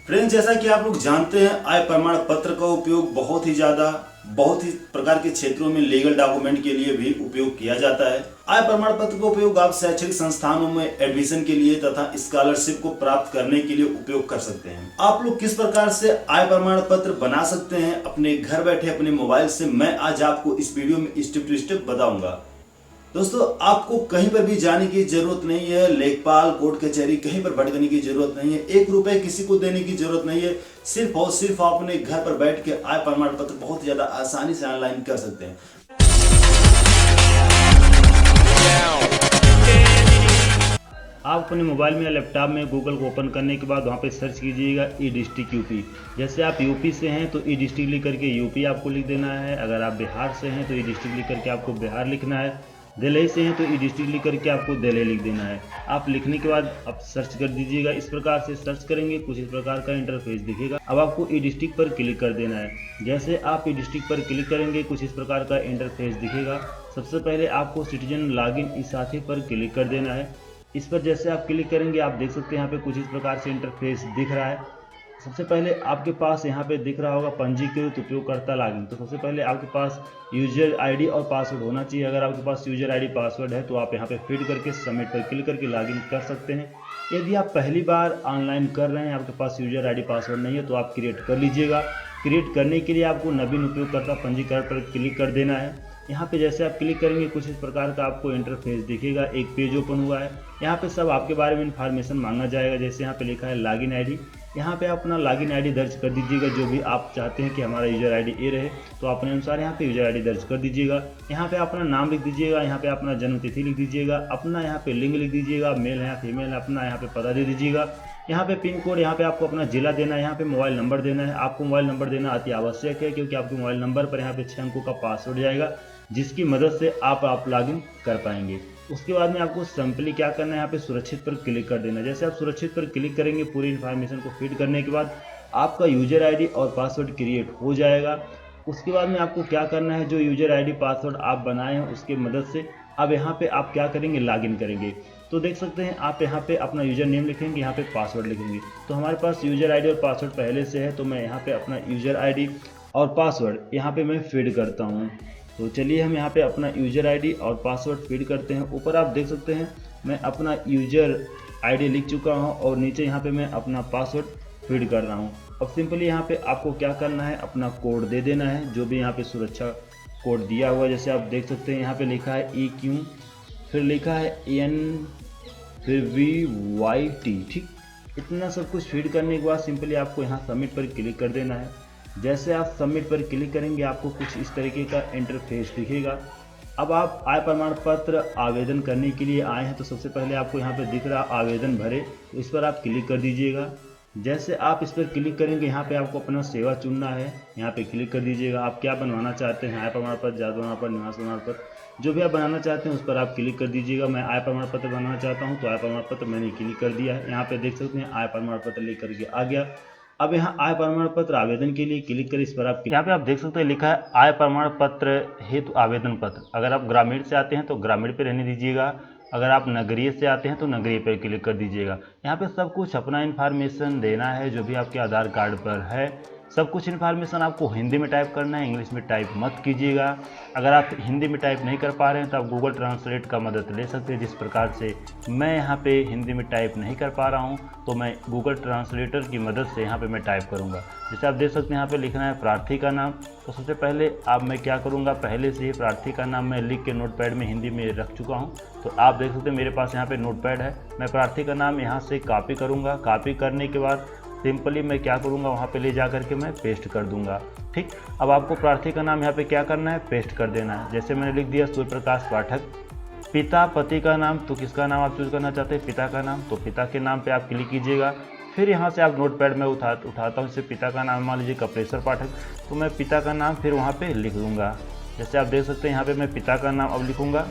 Friends, जैसा कि आप लोग जानते हैं, आय प्रमाण पत्र का उपयोग बहुत ही प्रकार के क्षेत्रों में लीगल डॉक्यूमेंट के लिए भी उपयोग किया जाता है। आय प्रमाण पत्र का उपयोग आप शैक्षणिक संस्थानों में एडमिशन के लिए तथा स्कॉलरशिप को प्राप्त करने के लिए उपयोग कर सकते हैं। आप लोग किस प्रकार से आय प्रमाण पत्र बना सकते हैं अपने घर बैठे अपने मोबाइल से, मैं आज आपको इस वीडियो में स्टेप टू स्टेप बताऊंगा। दोस्तों, आपको कहीं पर भी जाने की जरूरत नहीं है, लेखपाल कोर्ट कचहरी कहीं पर भटकने की जरूरत नहीं है, 1 रुपए किसी को देने की जरूरत नहीं है। सिर्फ और सिर्फ आप अपने घर पर बैठ के आय प्रमाण पत्र बहुत ज्यादा आसानी से ऑनलाइन कर सकते हैं। आप अपने मोबाइल में या लैपटॉप में गूगल को ओपन करने के बाद वहाँ पे सर्च कीजिएगा ई डिस्ट्रिक्ट यूपी। जैसे आप यूपी से हैं तो ई डिस्ट्रिक्ट लिख करके यूपी आपको लिख देना है। अगर आप बिहार से हैं तो ई डिस्ट्रिक्ट लिख करके आपको बिहार लिखना है। दिल्ली से हैं तो ई डिस्ट्रिक्ट लिख करके आपको दिल्ली लिख देना है। आप लिखने के बाद आप सर्च कर दीजिएगा। इस प्रकार से सर्च करेंगे कुछ इस प्रकार का इंटरफेस दिखेगा। अब आपको ई डिस्ट्रिक्ट पर क्लिक कर देना है। जैसे आप ई डिस्ट्रिक्ट पर क्लिक करेंगे कुछ इस प्रकार का इंटरफेस दिखेगा। सबसे पहले आपको सिटीजन लॉगिन ई साथी पर क्लिक कर देना है। इस पर जैसे आप क्लिक करेंगे आप देख सकते हैं यहाँ पे कुछ इस प्रकार से इंटरफेस दिख रहा है। सबसे पहले आपके पास यहाँ पे दिख रहा होगा पंजीकृत उपयोगकर्ता लॉगिन। तो सबसे पहले आपके पास यूजर आईडी और पासवर्ड होना चाहिए। अगर आपके पास यूजर आईडी पासवर्ड है तो आप यहाँ पे फिट करके सबमिट पर क्लिक करके लॉगिन कर सकते हैं। यदि आप पहली बार ऑनलाइन कर रहे हैं, आपके पास यूजर आईडी पासवर्ड नहीं है तो आप क्रिएट कर लीजिएगा। क्रिएट करने के लिए आपको नवीन उपयोगकर्ता पंजीकरण पर क्लिक कर देना है। यहाँ पे जैसे आप क्लिक करेंगे कुछ इस प्रकार का आपको इंटरफेस दिखेगा। एक पेज ओपन हुआ है। यहाँ पे सब आपके बारे में इन्फॉर्मेशन मांगा जाएगा। जैसे यहाँ पे लिखा है लॉगिन आईडी, यहाँ पे अपना लॉगिन आईडी दर्ज कर दीजिएगा। जो भी आप चाहते हैं कि हमारा यूजर आईडी ये रहे तो अपने अनुसार यहाँ पे यूजर आईडी दर्ज कर दीजिएगा। यहाँ पे अपना नाम लिख दीजिएगा, यहाँ पे अपना जन्म तिथि लिख दीजिएगा, अपना यहाँ पे लिंग लिख दीजिएगा, मेल है या फीमेल है, अपना यहाँ पे पता दे दीजिएगा। यहाँ पे पिन कोड, यहाँ पे आपको अपना जिला देना है, यहाँ पे मोबाइल नंबर देना है। आपको मोबाइल नंबर देना अति आवश्यक है क्योंकि आपके मोबाइल नंबर पर यहाँ पे 6 अंकों का पासवर्ड जाएगा जिसकी मदद से आप लॉगिन कर पाएंगे। उसके बाद में आपको सिंपली क्या करना है, यहाँ पे सुरक्षित पर क्लिक कर देना है। जैसे आप सुरक्षित पर क्लिक करेंगे पूरी इन्फॉर्मेशन को फीड करने के बाद आपका यूजर आईडी और पासवर्ड क्रिएट हो जाएगा। उसके बाद में आपको क्या करना है, जो यूजर आईडी पासवर्ड आप बनाए हैं उसके मदद से अब यहाँ पे आप क्या करेंगे, लॉगिन करेंगे। तो देख सकते हैं आप यहाँ पे अपना यूजर नेम लिखेंगे, यहाँ पे पासवर्ड लिखेंगे। तो हमारे पास यूजर आईडी और पासवर्ड पहले से है तो मैं यहाँ पे अपना यूजर आईडी और पासवर्ड यहाँ पे मैं फीड करता हूँ। तो चलिए हम यहाँ पे अपना यूजर आईडी और पासवर्ड फीड करते हैं। ऊपर आप देख सकते हैं मैं अपना यूजर आईडी लिख चुका हूँ और नीचे यहाँ पे मैं अपना पासवर्ड फीड कर रहा हूँ। अब सिंपली यहाँ पे आपको क्या करना है, अपना कोड दे देना है जो भी यहाँ पे सुरक्षा कोड दिया हुआ है। जैसे आप देख सकते हैं यहाँ पे लिखा है EQ, फिर लिखा है EN, फिर VYT। ठीक, इतना सब कुछ फीड करने के बाद सिंपली आपको यहाँ सबमिट पर क्लिक कर देना है। जैसे आप सबमिट पर क्लिक करेंगे आपको कुछ इस तरीके का इंटरफेस दिखेगा। अब आप आय प्रमाण पत्र आवेदन करने के लिए आए हैं तो सबसे पहले आपको यहाँ पे दिख रहा आवेदन भरे, तो इस पर आप क्लिक कर दीजिएगा। जैसे आप इस पर क्लिक करेंगे यहाँ पे आपको अपना सेवा चुनना है, यहाँ पे क्लिक कर दीजिएगा। आप क्या बनवाना चाहते हैं, आय प्रमाण पत्र, जाति प्रमाण पत्र, निवास प्रमाण पत्र, जो भी आप बनाना चाहते हैं उस पर आप क्लिक कर दीजिएगा। मैं आय प्रमाण पत्र बनाना चाहता हूँ तो आय प्रमाण पत्र मैंने क्लिक कर दिया है। यहाँ पे देख सकते हैं आय प्रमाण पत्र लिख करके आ गया। अब यहाँ आय प्रमाण पत्र आवेदन के लिए क्लिक करें। इस पर आप यहाँ पे आप देख सकते हैं लिखा है आय प्रमाण पत्र हेतु आवेदन पत्र। अगर आप ग्रामीण से आते हैं तो ग्रामीण पे रहने दीजिएगा, अगर आप नगरीय से आते हैं तो नगरीय पर क्लिक कर दीजिएगा। यहाँ पे सब कुछ अपना इन्फॉर्मेशन देना है जो भी आपके आधार कार्ड पर है। सब कुछ इन्फॉर्मेशन आपको हिंदी में टाइप करना है, इंग्लिश में टाइप मत कीजिएगा। अगर आप हिंदी में टाइप नहीं कर पा रहे हैं तो आप गूगल ट्रांसलेट का मदद ले सकते हैं। जिस प्रकार से मैं यहाँ पे हिंदी में टाइप नहीं कर पा रहा हूँ तो मैं गूगल ट्रांसलेटर की मदद से यहाँ पे मैं टाइप करूँगा। जैसे आप देख सकते हैं यहाँ पे लिखना है प्रार्थी का नाम। तो सबसे पहले अब मैं क्या करूँगा, पहले से ही प्रार्थी का नाम मैं लिख के नोटपैड में हिंदी में रख चुका हूँ। तो आप देख सकते हैं मेरे पास यहाँ पे नोटपैड है। मैं प्रार्थी का नाम यहाँ से कॉपी करूँगा। कॉपी करने के बाद सिंपली मैं क्या करूँगा, वहाँ पे ले जा करके मैं पेस्ट कर दूँगा। ठीक, अब आपको प्रार्थी का नाम यहाँ पे क्या करना है, पेस्ट कर देना है। जैसे मैंने लिख दिया सूर्य प्रकाश पाठक। पिता पति का नाम, तो किसका नाम आप चूज करना चाहते हैं, पिता का नाम, तो पिता के नाम पे आप क्लिक कीजिएगा। फिर यहाँ से आप नोटपैड में उठाता हूँ, जैसे पिता का नाम मान लीजिए कपिलेश्वर पाठक, तो मैं पिता का नाम फिर वहाँ पे लिख दूँगा। जैसे आप देख सकते हैं यहाँ पे मैं पिता का नाम अब लिखूँगा।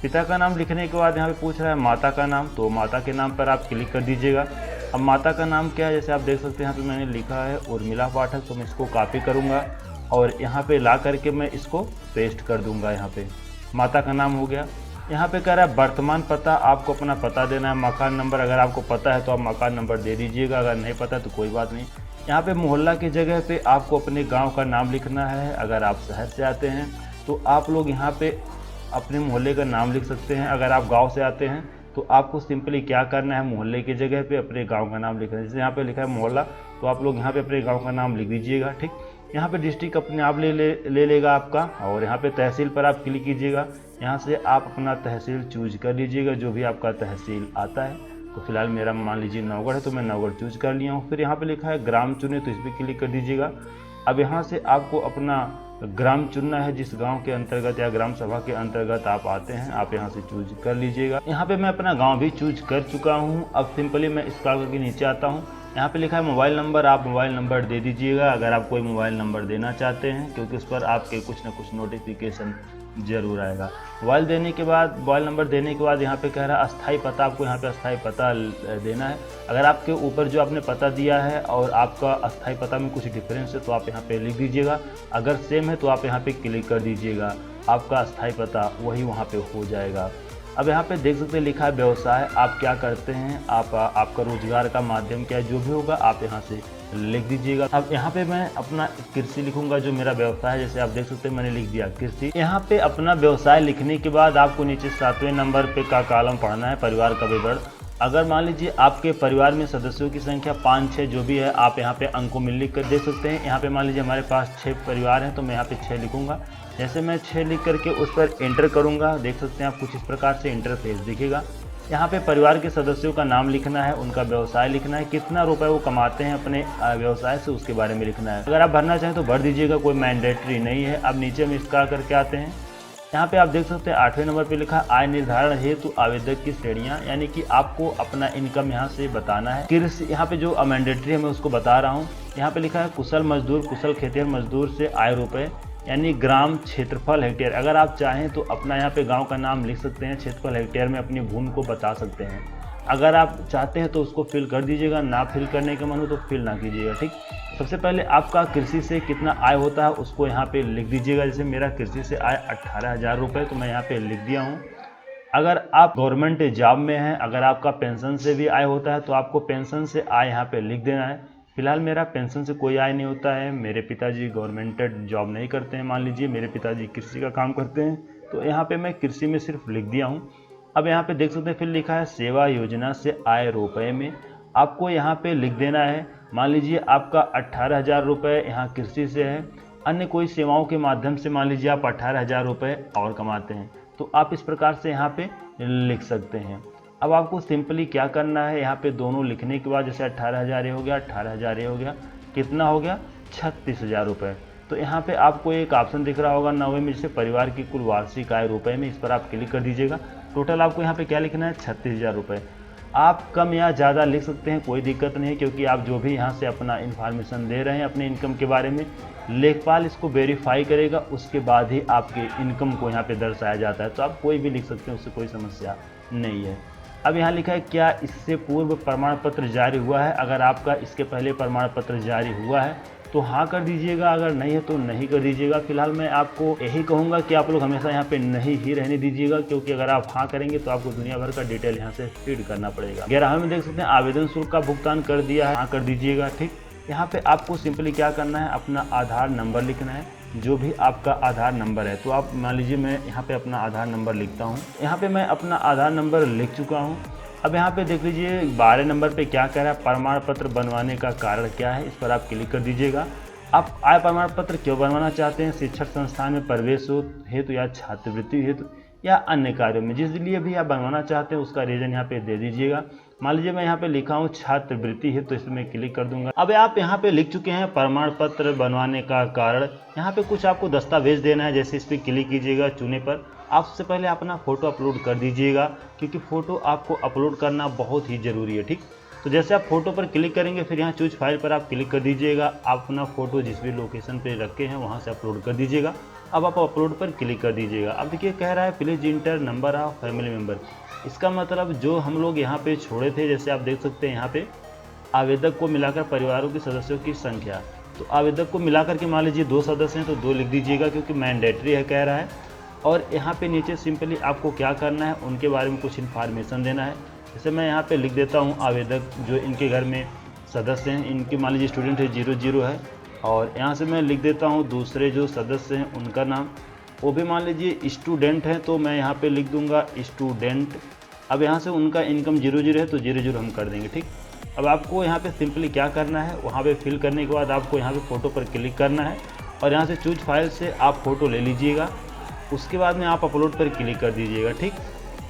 पिता का नाम लिखने के बाद यहाँ पे पूछ रहा है माता का नाम, तो माता के नाम पर आप क्लिक कर दीजिएगा। अब माता का नाम क्या है, जैसे आप देख सकते हैं यहाँ पे मैंने लिखा है उर्मिला पाठक, तो मैं इसको कॉपी करूँगा और यहाँ पे ला करके मैं इसको पेस्ट कर दूँगा। यहाँ पे माता का नाम हो गया। यहाँ पे कह रहा है वर्तमान पता, आपको अपना पता देना है। मकान नंबर अगर आपको पता है तो आप मकान नंबर दे दीजिएगा, अगर नहीं पता तो कोई बात नहीं। यहाँ पे मोहल्ला की जगह पे आपको अपने गांव का नाम लिखना है। अगर आप शहर से आते हैं तो आप लोग यहाँ पे अपने मोहल्ले का नाम लिख सकते हैं। अगर आप गांव से आते हैं तो आपको सिंपली क्या करना है, मोहल्ले की जगह पे अपने गांव का नाम लिखना है। जैसे यहाँ पे लिखा है मोहल्ला, तो आप लोग यहाँ पे अपने गांव का नाम लिख दीजिएगा। ठीक, यहाँ पे डिस्ट्रिक्ट अपने आप ले लेगा आपका। और यहाँ पे तहसील पर आप क्लिक कीजिएगा। यहाँ से आप अपना तहसील चूज कर लीजिएगा, जो भी आपका तहसील आता है। तो फिलहाल मेरा मान लीजिए नौगढ़ है, तो मैं नौगढ़ चूज कर लिया हूँ। फिर यहाँ पे लिखा है ग्राम चुने, तो इस पर क्लिक कर दीजिएगा। अब यहाँ से आपको अपना ग्राम चुनना है, जिस गांव के अंतर्गत या ग्राम सभा के अंतर्गत आप आते हैं, आप यहाँ से चूज कर लीजिएगा। यहाँ पे मैं अपना गांव भी चूज कर चुका हूँ। अब सिंपली मैं इस प्रकार करके नीचे आता हूँ। यहाँ पे लिखा है मोबाइल नंबर, आप मोबाइल नंबर दे दीजिएगा अगर आप कोई मोबाइल नंबर देना चाहते हैं, क्योंकि उस पर आपके कुछ ना कुछ नोटिफिकेशन जरूर आएगा। मोबाइल नंबर देने के बाद यहाँ पे कह रहा है अस्थाई पता, आपको यहाँ पे अस्थाई पता देना है। अगर आपके ऊपर जो आपने पता दिया है और आपका अस्थाई पता में कुछ डिफरेंस है तो आप यहाँ पे लिख दीजिएगा। अगर सेम है तो आप यहाँ पे क्लिक कर दीजिएगा, आपका अस्थाई पता वही वहाँ पे हो जाएगा। अब यहाँ पे देख सकते हैं लिखा है व्यवसाय, आप क्या करते हैं, आपका रोजगार का माध्यम क्या है, जो भी होगा आप यहाँ से लिख दीजिएगा। अब यहाँ पे मैं अपना कृषि लिखूंगा, जो मेरा व्यवसाय है। जैसे आप देख सकते हैं मैंने लिख दिया कृषि। यहाँ पे अपना व्यवसाय लिखने के बाद आपको नीचे 7वें नंबर पे का कॉलम पढ़ना है, परिवार का विवरण। अगर मान लीजिए आपके परिवार में सदस्यों की संख्या 5-6 जो भी है, आप यहाँ पे अंकों में लिख कर दे सकते हैं। यहाँ पे मान लीजिए हमारे पास 6 परिवार हैं, तो मैं यहाँ पे 6 लिखूंगा। जैसे मैं 6 लिख करके उस पर एंटर करूँगा, देख सकते हैं आप कुछ इस प्रकार से इंटरफेस दिखेगा। यहाँ पे परिवार के सदस्यों का नाम लिखना है, उनका व्यवसाय लिखना है, कितना रुपए वो कमाते हैं अपने व्यवसाय से, उसके बारे में लिखना है। अगर आप भरना चाहें तो भर दीजिएगा, कोई मैंडेटरी नहीं है। अब नीचे में इसका करके आते हैं। यहाँ पे आप देख सकते हैं 8वें नंबर पे लिखा आय निर्धारण हेतु आवेदक की श्रेणियां, यानी कि आपको अपना इनकम यहाँ से बताना है। कृषि यहाँ पे जो मैंडेटरी है मैं उसको बता रहा हूँ। यहाँ पे लिखा है कुशल मजदूर, कुशल खेतिहर मजदूर से आय रुपए, यानी ग्राम क्षेत्रफल हेक्टेयर। अगर आप चाहें तो अपना यहाँ पे गांव का नाम लिख सकते हैं, क्षेत्रफल हेक्टेयर में अपनी भूमि को बता सकते हैं। अगर आप चाहते हैं तो उसको फिल कर दीजिएगा, ना फिल करने का मन हो तो फिल ना कीजिएगा। ठीक, सबसे पहले आपका कृषि से कितना आय होता है उसको यहाँ पे लिख दीजिएगा। जैसे मेरा कृषि से आय 18,000 रुपये, तो मैं यहाँ पे लिख दिया हूँ। अगर आप गवर्नमेंट जॉब में हैं, अगर आपका पेंशन से भी आय होता है तो आपको पेंशन से आय यहाँ पे लिख देना है। फिलहाल मेरा पेंशन से कोई आय नहीं होता है, मेरे पिताजी गवर्नमेंट जॉब नहीं करते हैं। मान लीजिए मेरे पिताजी कृषि का काम करते हैं, तो यहाँ पे मैं कृषि में सिर्फ लिख दिया हूँ। अब यहाँ पे देख सकते हैं फिर लिखा है सेवा योजना से आय रुपये में, आपको यहाँ पे लिख देना है। मान लीजिए आपका 18,000 रुपये यहाँ कृषि से है, अन्य कोई सेवाओं के माध्यम से मान लीजिए आप 18,000 रुपये और कमाते हैं, तो आप इस प्रकार से यहाँ पे लिख सकते हैं। अब आपको सिंपली क्या करना है, यहाँ पे दोनों लिखने के बाद जैसे 18,000 ये हो गया, 18,000 ये हो गया, कितना हो गया 36,000 रुपये। तो यहाँ पे आपको एक ऑप्शन दिख रहा होगा 9वें में, जैसे परिवार की कुल वार्षिक आय रुपये में, इस पर आप क्लिक कर दीजिएगा। टोटल आपको यहाँ पे क्या लिखना है 36,000 रुपये। आप कम या ज़्यादा लिख सकते हैं, कोई दिक्कत नहीं है, क्योंकि आप जो भी यहाँ से अपना इन्फॉर्मेशन दे रहे हैं अपने इनकम के बारे में, लेखपाल इसको वेरीफाई करेगा, उसके बाद ही आपके इनकम को यहाँ पे दर्शाया जाता है। तो आप कोई भी लिख सकते हैं, उससे कोई समस्या नहीं है। अब यहाँ लिखा है क्या इससे पूर्व प्रमाण पत्र जारी हुआ है। अगर आपका इसके पहले प्रमाण पत्र जारी हुआ है तो हाँ कर दीजिएगा, अगर नहीं है तो नहीं कर दीजिएगा। फिलहाल मैं आपको यही कहूँगा कि आप लोग हमेशा यहाँ पे नहीं ही रहने दीजिएगा, क्योंकि अगर आप हाँ करेंगे तो आपको दुनिया भर का डिटेल यहाँ से फीड करना पड़ेगा। 11वें में देख सकते हैं आवेदन शुल्क का भुगतान कर दिया है, हाँ कर दीजिएगा। ठीक, यहाँ पे आपको सिंपली क्या करना है, अपना आधार नंबर लिखना है, जो भी आपका आधार नंबर है। तो आप मान लीजिए मैं यहाँ पे अपना आधार नंबर लिखता हूँ। यहाँ पे मैं अपना आधार नंबर लिख चुका हूँ। अब यहाँ पे देख लीजिए 12 नंबर पे क्या कह रहा है, प्रमाण पत्र बनवाने का कारण क्या है, इस पर आप क्लिक कर दीजिएगा। आप आय प्रमाण पत्र क्यों बनवाना चाहते हैं, शिक्षण संस्थान में प्रवेश हेतु या छात्रवृत्ति हेतु या अन्य कार्यों में, जिस लिए भी आप बनवाना चाहते हैं उसका रीजन यहाँ पे दे दीजिएगा। मान लीजिए मैं यहाँ पे लिखा हूँ छात्रवृत्ति है, तो इसमें मैं क्लिक कर दूंगा। अब आप यहाँ पे लिख चुके हैं प्रमाण पत्र बनवाने का कारण। यहाँ पे कुछ आपको दस्तावेज देना है, जैसे इस पर क्लिक कीजिएगा चुने पर। आप सबसे पहले अपना फोटो अपलोड कर दीजिएगा, क्योंकि फोटो आपको अपलोड करना बहुत ही जरूरी है। ठीक, तो जैसे आप फोटो पर क्लिक करेंगे फिर यहाँ चूज फाइल पर आप क्लिक कर दीजिएगा। आप अपना फोटो जिस भी लोकेशन पे रखे हैं वहाँ से अपलोड कर दीजिएगा। अब आप अपलोड पर क्लिक कर दीजिएगा। अब देखिए कह रहा है please inter number of family member. इसका मतलब जो हम लोग यहाँ पे छोड़े थे, जैसे आप देख सकते हैं यहाँ पे आवेदक को मिलाकर परिवारों के सदस्यों की संख्या, तो आवेदक को मिलाकर के मान लीजिए 2 सदस्य हैं तो 2 लिख दीजिएगा, क्योंकि मैंडेटरी है कह रहा है। और यहाँ पे नीचे सिंपली आपको क्या करना है, उनके बारे में कुछ इन्फॉर्मेशन देना है। जैसे मैं यहाँ पे लिख देता हूँ आवेदक जो इनके घर में सदस्य हैं, इनके मान लीजिए स्टूडेंट है 00 है, और यहाँ से मैं लिख देता हूँ दूसरे जो सदस्य हैं उनका नाम, वो भी मान लीजिए स्टूडेंट हैं, तो मैं यहाँ पे लिख दूंगा स्टूडेंट। अब यहाँ से उनका इनकम 00 है तो 00 हम कर देंगे, ठीक। अब आपको यहाँ पे सिंपली क्या करना है, वहाँ पे फिल करने के बाद आपको यहाँ पे फ़ोटो पर क्लिक करना है और यहाँ से चूज फाइल से आप फ़ोटो ले लीजिएगा। उसके बाद में आप अपलोड पर क्लिक कर दीजिएगा, ठीक।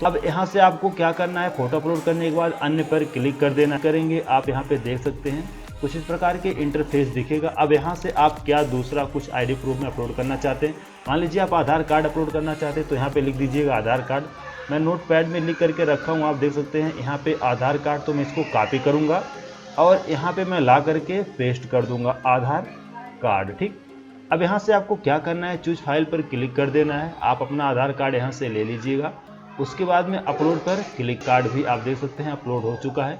तो अब यहाँ से आपको क्या करना है, फ़ोटो अपलोड करने के बाद अन्य पर क्लिक कर देना करेंगे। आप यहाँ पे देख सकते हैं कुछ इस प्रकार के इंटरफेस दिखेगा। अब यहाँ से आप क्या दूसरा कुछ आईडी प्रूफ में अपलोड करना चाहते हैं, मान लीजिए आप आधार कार्ड अपलोड करना चाहते हैं तो यहाँ पे लिख दीजिएगा आधार कार्ड। मैं नोट पैड में लिख करके रखा हूँ, आप देख सकते हैं यहाँ पे आधार कार्ड। तो मैं इसको कॉपी करूँगा और यहाँ पे मैं ला करके पेस्ट कर दूँगा आधार कार्ड, ठीक। अब यहाँ से आपको क्या करना है, चूज फाइल पर क्लिक कर देना है। आप अपना आधार कार्ड यहाँ से ले लीजिएगा। उसके बाद में अपलोड पर क्लिक, कार्ड भी आप देख सकते हैं अपलोड हो चुका है।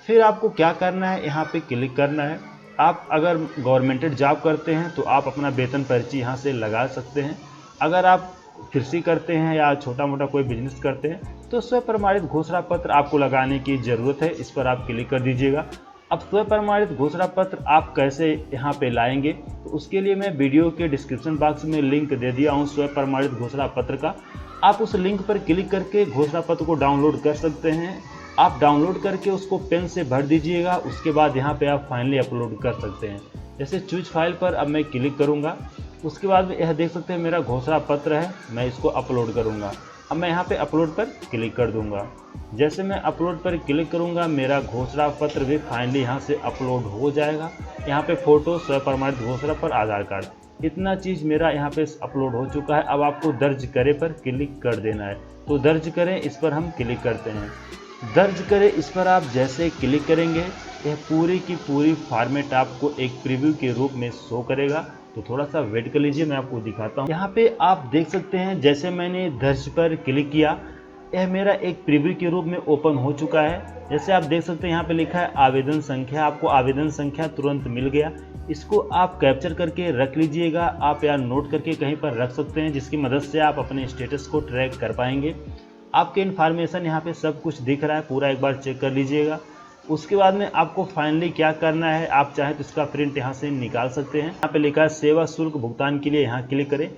फिर आपको क्या करना है, यहाँ पे क्लिक करना है। आप अगर गवर्नमेंटेड जॉब करते हैं तो आप अपना वेतन पर्ची यहाँ से लगा सकते हैं। अगर आप कृषि करते हैं या छोटा मोटा कोई बिजनेस करते हैं तो स्व प्रमाणित घोषणा पत्र आपको लगाने की ज़रूरत है, इस पर आप क्लिक कर दीजिएगा। अब स्व प्रमाणित घोषणा पत्र आप कैसे यहाँ पे लाएंगे, तो उसके लिए मैं वीडियो के डिस्क्रिप्शन बॉक्स में लिंक दे दिया हूँ स्व प्रमाणित घोषणा पत्र का। आप उस लिंक पर क्लिक करके घोषणा पत्र को डाउनलोड कर सकते हैं। आप डाउनलोड करके उसको पेन से भर दीजिएगा। उसके बाद यहाँ पे आप फाइनली अपलोड कर सकते हैं। जैसे चूज फाइल पर अब मैं क्लिक करूँगा, उसके बाद यह देख सकते हैं मेरा घोषणा पत्र है, मैं इसको अपलोड करूँगा। अब मैं यहाँ पे अपलोड पर क्लिक कर दूँगा। जैसे मैं अपलोड पर क्लिक करूँगा मेरा घोषणा पत्र भी फाइनली यहाँ से अपलोड हो जाएगा। यहाँ पे फ़ोटो, स्व प्रमाणित घोषणा पर आधार कार्ड, इतना चीज़ मेरा यहाँ पे अपलोड हो चुका है। अब आपको दर्ज करे पर क्लिक कर देना है। तो दर्ज करें, इस पर हम क्लिक करते हैं। दर्ज करें, इस पर आप जैसे क्लिक करेंगे यह पूरी की पूरी फॉर्मेट आपको एक प्रीव्यू के रूप में शो करेगा। तो थोड़ा सा वेट कर लीजिए, मैं आपको दिखाता हूँ। यहाँ पे आप देख सकते हैं जैसे मैंने दर्ज पर क्लिक किया, यह मेरा एक प्रीव्यू के रूप में ओपन हो चुका है। जैसे आप देख सकते हैं यहाँ पे लिखा है आवेदन संख्या, आपको आवेदन संख्या तुरंत मिल गया। इसको आप कैप्चर करके रख लीजिएगा, आप या नोट करके कहीं पर रख सकते हैं, जिसकी मदद से आप अपने स्टेटस को ट्रैक कर पाएंगे। आपके इन्फॉर्मेशन यहाँ पे सब कुछ दिख रहा है, पूरा एक बार चेक कर लीजिएगा। उसके बाद में आपको फाइनली क्या करना है, आप चाहें तो इसका प्रिंट यहाँ से निकाल सकते हैं। यहाँ पे लिखा है सेवा शुल्क भुगतान के लिए, यहाँ क्लिक करें।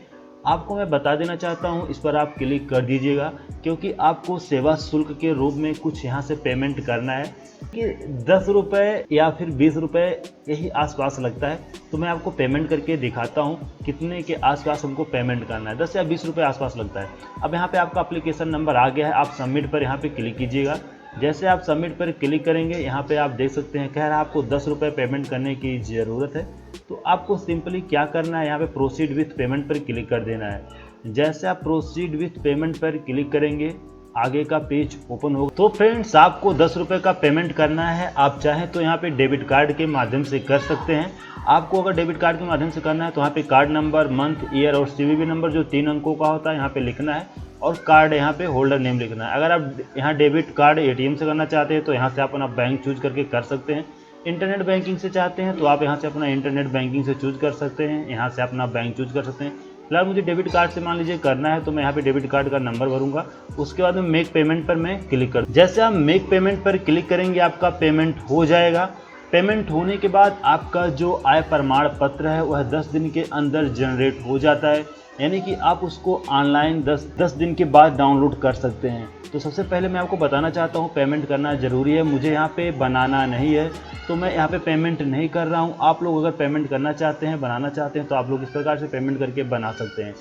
आपको मैं बता देना चाहता हूँ, इस पर आप क्लिक कर दीजिएगा, क्योंकि आपको सेवा शुल्क के रूप में कुछ यहाँ से पेमेंट करना है कि 10 रुपये या फिर 20 रुपये यही आसपास लगता है। तो मैं आपको पेमेंट करके दिखाता हूँ कितने के आसपास हमको पेमेंट करना है। 10 या 20 रुपये आसपास लगता है। अब यहाँ पे आपका एप्लीकेशन नंबर आ गया है, आप सबमिट पर यहाँ पे क्लिक कीजिएगा। जैसे आप सबमिट पर क्लिक करेंगे, यहाँ पे आप देख सकते हैं कह रहा है आपको 10 रुपये पेमेंट करने की ज़रूरत है। तो आपको सिंपली क्या करना है, यहाँ पे प्रोसीड विथ पेमेंट पर क्लिक कर देना है। जैसे आप प्रोसीड विथ पेमेंट पर क्लिक करेंगे आगे का पेज ओपन होगा। तो फ्रेंड्स, आपको 10 रुपये का पेमेंट करना है। आप चाहें तो यहाँ पे डेबिट कार्ड के माध्यम से कर सकते हैं। आपको अगर डेबिट कार्ड के माध्यम से करना है तो यहाँ पे कार्ड नंबर, मंथ, ईयर और CVV नंबर जो 3 अंकों का होता है यहाँ पे लिखना है, और कार्ड यहाँ पे होल्डर नेम लिखना है। अगर आप यहाँ डेबिट कार्ड ATM से करना चाहते हैं तो यहाँ से आप अपना बैंक चूज करके कर सकते हैं। इंटरनेट बैंकिंग से चाहते हैं तो आप यहाँ से अपना इंटरनेट बैंकिंग से चूज कर सकते हैं, यहाँ से अपना बैंक चूज कर सकते हैं। फिलहाल मुझे डेबिट कार्ड से मान लीजिए करना है, तो मैं यहाँ पे डेबिट कार्ड का नंबर भरूंगा। उसके बाद में मेक पेमेंट पर मैं क्लिक कर, जैसे आप मेक पेमेंट पर क्लिक करेंगे आपका पेमेंट हो जाएगा। पेमेंट होने के बाद आपका जो आय प्रमाण पत्र है वह 10 दिन के अंदर जनरेट हो जाता है, यानी कि आप उसको ऑनलाइन 10 दिन के बाद डाउनलोड कर सकते हैं। तो सबसे पहले मैं आपको बताना चाहता हूँ पेमेंट करना ज़रूरी है। मुझे यहाँ पे बनाना नहीं है तो मैं यहाँ पे पेमेंट नहीं कर रहा हूँ। आप लोग अगर पेमेंट करना चाहते हैं, बनाना चाहते हैं, तो आप लोग इस प्रकार से पेमेंट करके बना सकते हैं।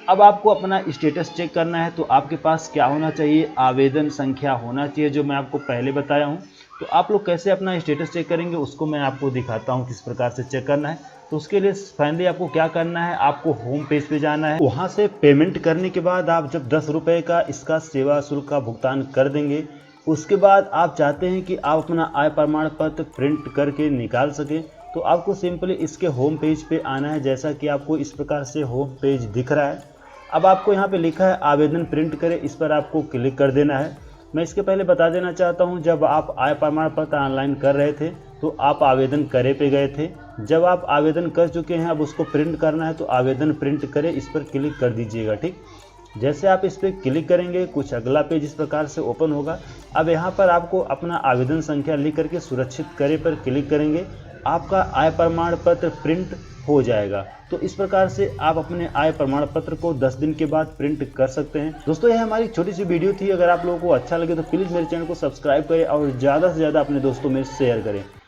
अब आपको अपना स्टेटस चेक करना है तो आपके पास क्या होना चाहिए, आवेदन संख्या होना चाहिए, जो मैं आपको पहले बताया हूँ। तो आप लोग कैसे अपना स्टेटस चेक करेंगे उसको मैं आपको दिखाता हूँ किस प्रकार से चेक करना है। तो उसके लिए फाइनली आपको क्या करना है, आपको होम पेज पे जाना है। वहाँ से पेमेंट करने के बाद आप जब 10 रुपये का इसका सेवा शुल्क का भुगतान कर देंगे, उसके बाद आप चाहते हैं कि आप अपना आय प्रमाण पत्र प्रिंट करके निकाल सकें, तो आपको सिंपली इसके होम पेज पे आना है। जैसा कि आपको इस प्रकार से होम पेज दिख रहा है। अब आपको यहाँ पे लिखा है आवेदन प्रिंट करें, इस पर आपको क्लिक कर देना है। मैं इसके पहले बता देना चाहता हूँ, जब आप आय प्रमाण पत्र ऑनलाइन कर रहे थे तो आप आवेदन करे पे गए थे। जब आप आवेदन कर चुके हैं, अब उसको प्रिंट करना है, तो आवेदन प्रिंट करें, इस पर क्लिक कर दीजिएगा। ठीक, जैसे आप इस पर क्लिक करेंगे कुछ अगला पेज इस प्रकार से ओपन होगा। अब यहाँ पर आपको अपना आवेदन संख्या लिख करके सुरक्षित करे पर क्लिक करेंगे, आपका आय प्रमाण पत्र प्रिंट हो जाएगा। तो इस प्रकार से आप अपने आय प्रमाण पत्र को 10 दिन के बाद प्रिंट कर सकते हैं। दोस्तों यह हमारी छोटी सी वीडियो थी। अगर आप लोगों को अच्छा लगे तो प्लीज़ मेरे चैनल को सब्सक्राइब करें और ज़्यादा से ज़्यादा अपने दोस्तों में शेयर करें।